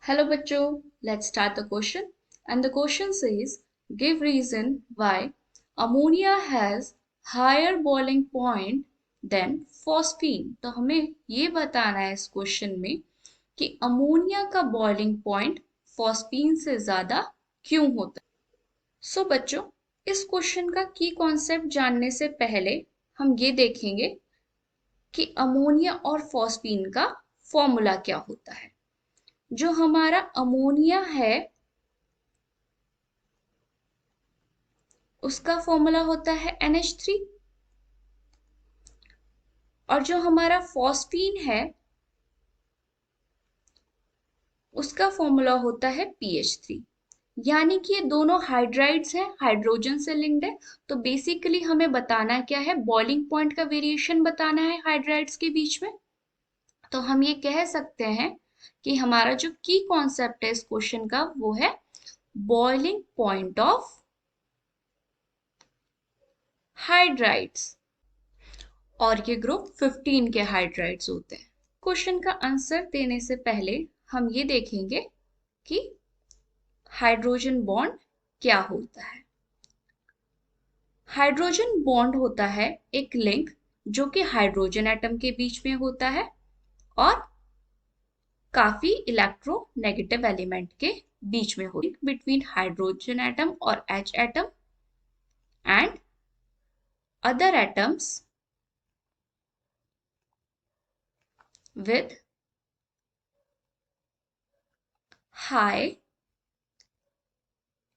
Hello बच्चों, let's start the question. And the question says, give reason why ammonia has higher boiling point than phosphine. तो हमें ये बताना है इस क्वेश्चन में कि अमोनिया का बॉइलिंग पॉइंट फॉस्फीन से ज्यादा क्यों होता है। सो बच्चों, इस क्वेश्चन का की कॉन्सेप्ट जानने से पहले हम ये देखेंगे कि अमोनिया और फॉस्फीन का फॉर्मूला क्या होता है। जो हमारा अमोनिया है उसका फॉर्मूला होता है NH3 और जो हमारा फॉस्फीन है उसका फॉर्मूला होता है PH3। यानी कि ये दोनों हाइड्राइड्स हैं, हाइड्रोजन से लिंक्ड है। तो बेसिकली हमें बताना क्या है, बॉइलिंग पॉइंट का वेरिएशन बताना है हाइड्राइड्स के बीच में। तो हम ये कह सकते हैं कि हमारा जो की कॉन्सेप्ट है इस क्वेश्चन का वो है बॉइलिंग पॉइंट ऑफ हाइड्राइड्स, और ये ग्रुप 15 के हाइड्राइड्स होते हैं। क्वेश्चन का आंसर देने से पहले हम ये देखेंगे कि हाइड्रोजन बॉन्ड क्या होता है। हाइड्रोजन बॉन्ड होता है एक लिंक जो कि हाइड्रोजन एटम के बीच में होता है और काफी इलेक्ट्रोनेगेटिव एलिमेंट के बीच में होती है, बिटवीन हाइड्रोजन एटम और H atom and other atoms with high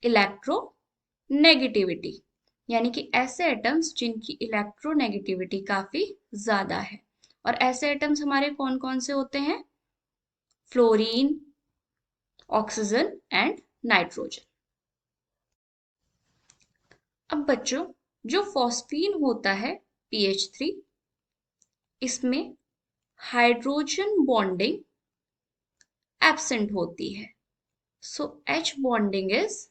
electronegativity, यानी कि ऐसे एटम्स जिनकी इलेक्ट्रोनेगेटिविटी काफी ज्यादा है। और ऐसे एटम्स हमारे कौन कौन से होते हैं, फ्लोरीन, ऑक्सीजन एंड नाइट्रोजन। अब बच्चों, जो फॉस्फीन होता है PH3, इसमें हाइड्रोजन बॉन्डिंग एब्सेंट होती है। So H bonding is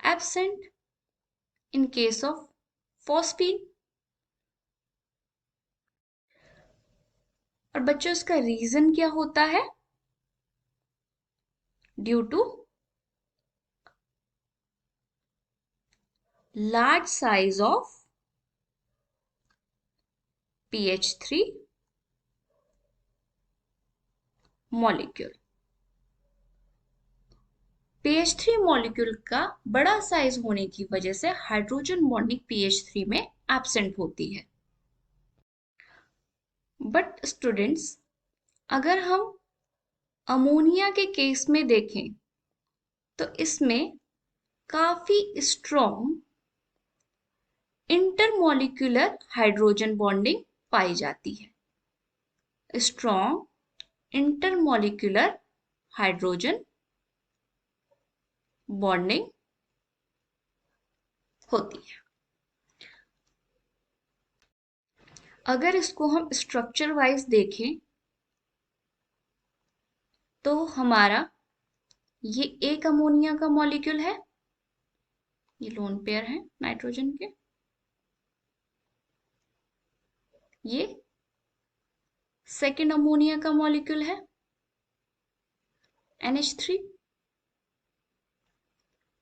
absent in case of phosphine. और बच्चों, इसका रीजन क्या होता है, due to large size of PH3 molecule। PH3 molecule का बड़ा साइज होने की वजह से हाइड्रोजन बॉन्डिंग PH3 में एब्सेंट होती है। बट स्टूडेंट्स, अगर हम अमोनिया के केस में देखें तो इसमें काफी स्ट्रॉन्ग इंटरमॉलिक्यूलर हाइड्रोजन बॉन्डिंग पाई जाती है। स्ट्रॉन्ग इंटरमॉलिक्यूलर हाइड्रोजन बॉन्डिंग होती है। अगर इसको हम स्ट्रक्चर वाइज देखें तो हमारा ये एक अमोनिया का मॉलिक्यूल है, ये लोन पेयर है नाइट्रोजन के, ये सेकेंड अमोनिया का मॉलिक्यूल है NH3।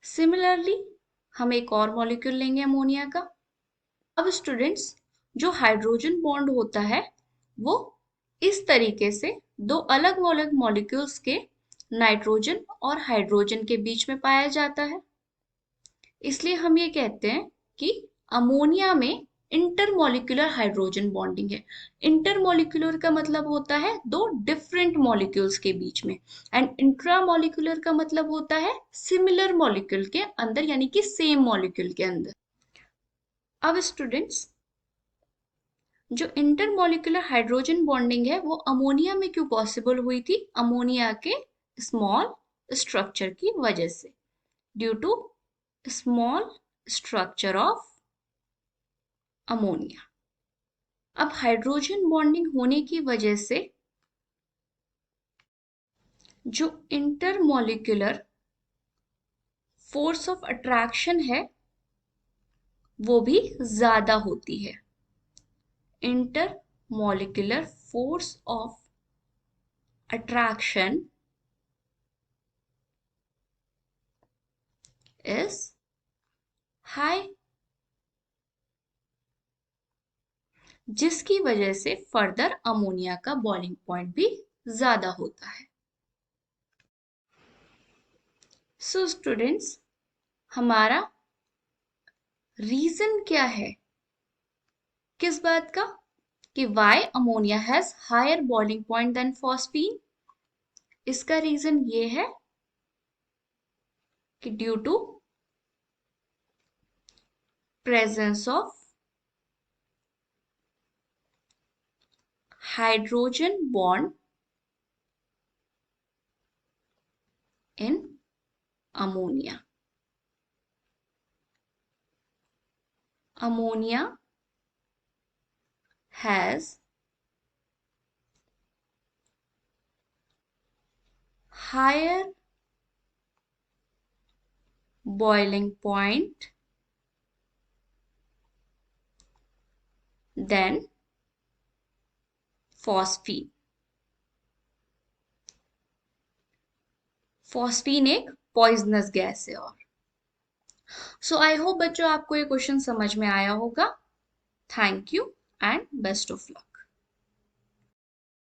सिमिलरली हम एक और मॉलिक्यूल लेंगे अमोनिया का। अब स्टूडेंट्स, जो हाइड्रोजन बॉन्ड होता है वो इस तरीके से दो अलग अलग मॉलिक्यूल्स के नाइट्रोजन और हाइड्रोजन के बीच में पाया जाता है। इसलिए हम ये कहते हैं कि अमोनिया में इंटरमॉलिक्यूलर हाइड्रोजन बॉन्डिंग है। इंटरमॉलिक्यूलर का मतलब होता है दो डिफरेंट मॉलिक्यूल्स के बीच में, एंड इंट्रामॉलिक्यूलर का मतलब होता है सिमिलर मॉलिक्यूल के अंदर, यानी कि सेम मॉलिक्यूल के अंदर। अब स्टूडेंट्स, जो इंटरमॉलिक्यूलर हाइड्रोजन बॉन्डिंग है वो अमोनिया में क्यों पॉसिबल हुई थी, अमोनिया के स्मॉल स्ट्रक्चर की वजह से, due to small structure of ammonia. अब हाइड्रोजन बॉन्डिंग होने की वजह से जो इंटरमॉलिक्यूलर फोर्स ऑफ अट्रैक्शन है वो भी ज्यादा होती है। Intermolecular force of attraction is high, जिसकी वजह से फर्दर अमोनिया का बॉइलिंग पॉइंट भी ज्यादा होता है। सो स्टूडेंट्स, हमारा रीजन क्या है किस बात का कि why ammonia has higher boiling point than phosphine? इसका रीजन ये है कि due to presence of hydrogen bond in ammonia. Ammonia has higher boiling point than phosphine। Phosphine एक पॉइजनस गैस है। और सो आई होप बच्चों आपको ये क्वेश्चन समझ में आया होगा। Thank you and best of luck.